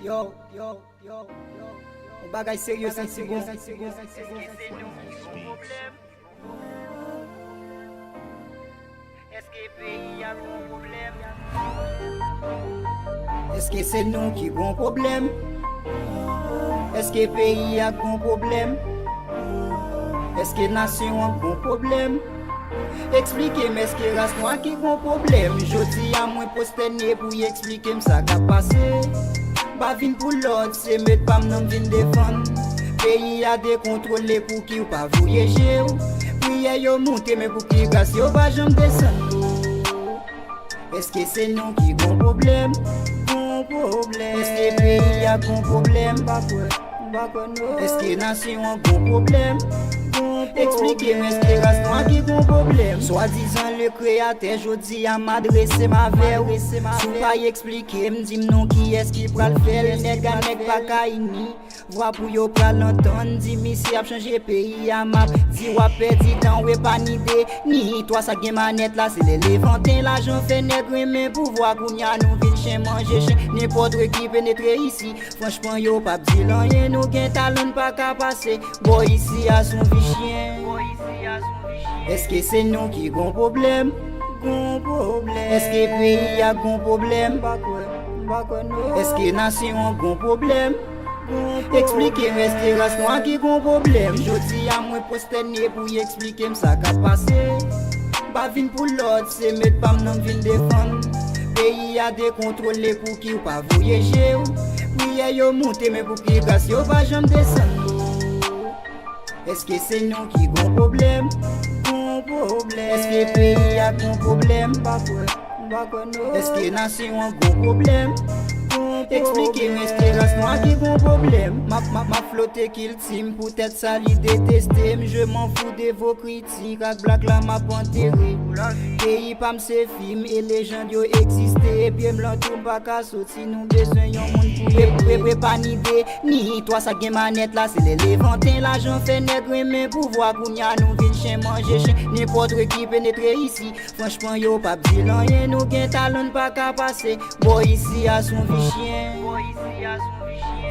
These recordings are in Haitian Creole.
Yo, o bagay seryo sen si bon. Eske se nou ki gon problem? Eske peyi a gon problem? Eske nasyon a gon problem? Explike m eske ras nou a ki gon problem? Jodi a mwen postenye pou y explike m sa ka pase. Ba vin pou l'od, se met pam nan vin defan. Peyi a dekontrole pou ki ou pa voyeje ou. Priye yo monte men pou ki gas yo ba jom desen nou. Eske se nou ki gon problem? Gon problem. Eske peyi a gon problem? Bakon nou. Eske nasyon a gon problem? Expliquez moi ce qui reste moi qui gon problème. Soit disant le créateur, jodi a m'adresse ma vers. Si pas expliquer, m'di non qui est-ce qui pral faire. Nèg a nèg pa ka ini. Voix pour yo pral l'entendre. Di misi a changer pays a map. Di wa perdi temps ou pas ni idée. Ni toi ça gen manette là c'est les levantin. L'argent fait nègre mais pouvoir kounya nous vin chien manger chien. N'importe qui pénétre ici. Franchement yo pas di rien nous gen talent pas ka passer. Boy ici a son chien. Eske se nou ki gon problem? Gon problem. Eske peyi a gon problem? Bakon nou. Eske nasyon a gon problem? Explike m eske ras nou a ki gon problem? Jodi a mwen postenye pou y explike m sa ka pase. Ba vin pou l'od, se met pam nan vin defan. Peyi a dekontrole pou ki ou pa voyeje ou. Priye yo monte men pou ki gas yo ba jom desen nou. Eske se nou ki gon problem? Gon problem. Eske peyi a gon problem? Bakon nou. Eske nasyon a gon problem? Explike m eske ras nou a ki gon problem? Ma flotte kil tim, pou tèt sa li deteste. Je m'en fous de vos critiques, ak blak la ma pantere. Peyi pa mse film, e lejand yo eksiste. Epi m lantou m baka soti, nou bezwen yon moun pou pa ni de. Ni toi sa gen manette la, se les levantin. L'argent fait nègre men pouvoir kounya nou vin chien manger chien. N'importe qui pénétre ici. Franchement yo pa di rien, nou gen talent pa ka pase. Boy ici a son vi chien.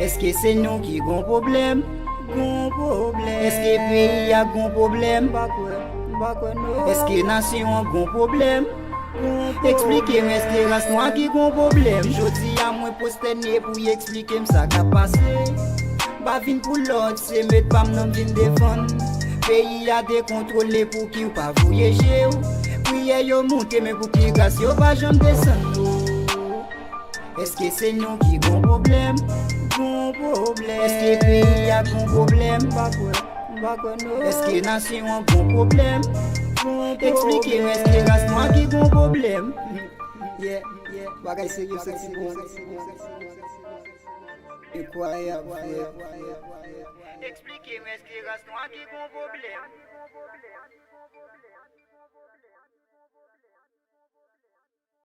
Eske se nou ki gon problem? Gon problem. Eske peyi a gon problem? Bakon nou. Eske nasyon a gon problem? Explike m eske ras nou a ki gon problem? Jodi a mwen postenye pou y explike m sa ka pase. Ba vin pou l'od, se met pam nan vin defan. Peyi a dekontrole pou ki ou pa voyeje ou. Priye yo monte men pou ki gas yo ba jom desen nou. Eske se nou ki gon problem? Gon problem. Eske peyi a gon problem? Bakon nou. Eske nasyon a gon problem? Explike m eske ras nou a ki gon problem? Bagay seryo sen si bon. Incroyable. Explike m eske ras nou a ki gon problem?